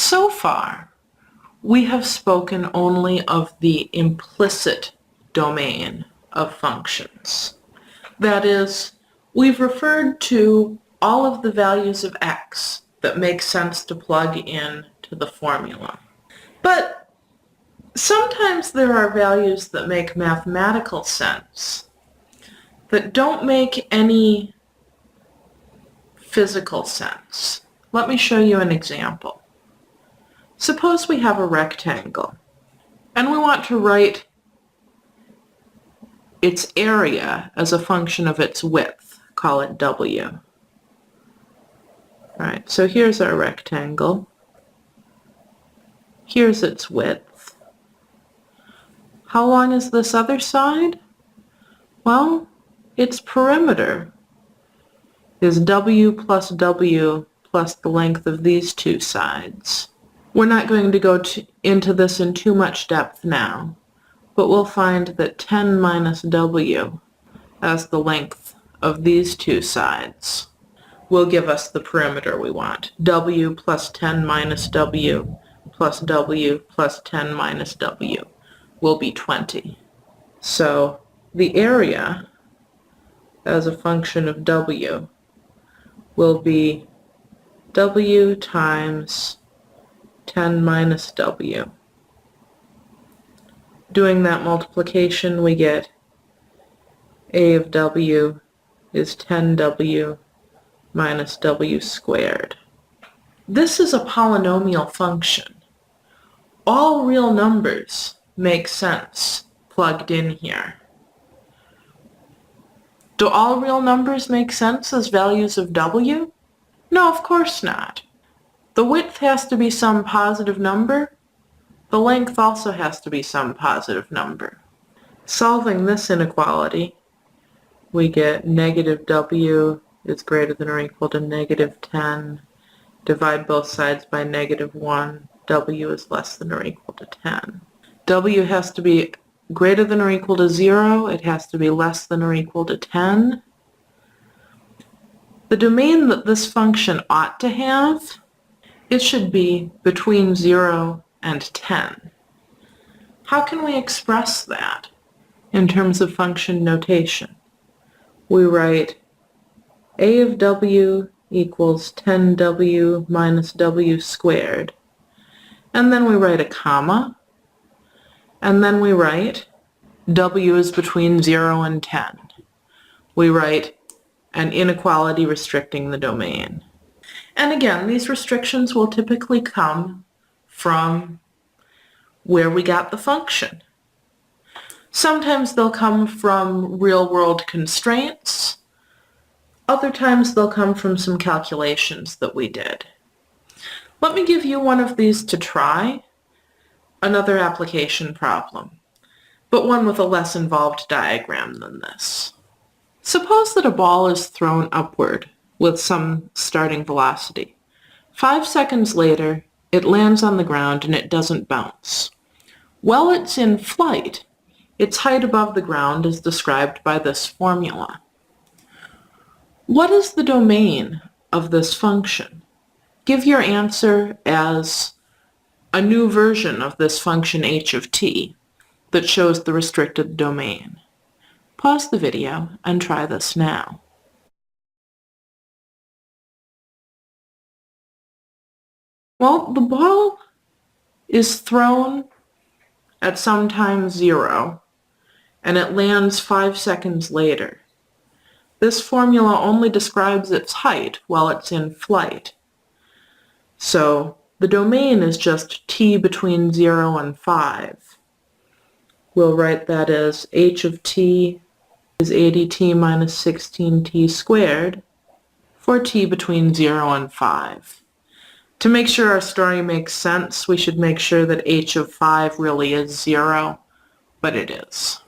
So far, we have spoken only of the implicit domain of functions. That is, we've referred to all of the values of x that make sense to plug in to the formula. But sometimes there are values that make mathematical sense that don't make any physical sense. Let me show you an example. Suppose we have a rectangle, and we want to write its area as a function of its width. Call it W. All right, so here's our rectangle. Here's its width. How long is this other side? Well, its perimeter is W plus W plus the length of these two sides. We're not going to go into this in too much depth now, but we'll find that 10 minus W as the length of these two sides will give us the perimeter we want. W plus 10 minus W plus W plus 10 minus W will be 20. So the area as a function of W will be W times 10 minus W. Doing that multiplication, we get A of W is 10W minus W squared. This is a polynomial function. All real numbers make sense plugged in here. Do all real numbers make sense as values of W? No, of course not. The width has to be some positive number. The length also has to be some positive number. Solving this inequality, we get negative W is greater than or equal to negative 10. Divide both sides by negative 1. W is less than or equal to 10. W has to be greater than or equal to 0. It has to be less than or equal to 10. The domain that this function ought to have, it should be between 0 and 10. How can we express that in terms of function notation? We write A of W equals 10W minus W squared. And then we write a comma. And then we write W is between 0 and 10. We write an inequality restricting the domain. And again, these restrictions will typically come from where we got the function. Sometimes they'll come from real-world constraints. Other times they'll come from some calculations that we did. Let me give you one of these to try, another application problem, but one with a less involved diagram than this. Suppose that a ball is thrown upward with some starting velocity. 5 seconds later, it lands on the ground and it doesn't bounce. While it's in flight, its height above the ground is described by this formula. What is the domain of this function? Give your answer as a new version of this function h of t that shows the restricted domain. Pause the video and try this now. Well, the ball is thrown at some time 0, and it lands 5 seconds later. This formula only describes its height while it's in flight. So the domain is just t between 0 and 5. We'll write that as h of t is 80t minus 16t squared for t between 0 and 5. To make sure our story makes sense, we should make sure that h of 5 really is 0, but it is.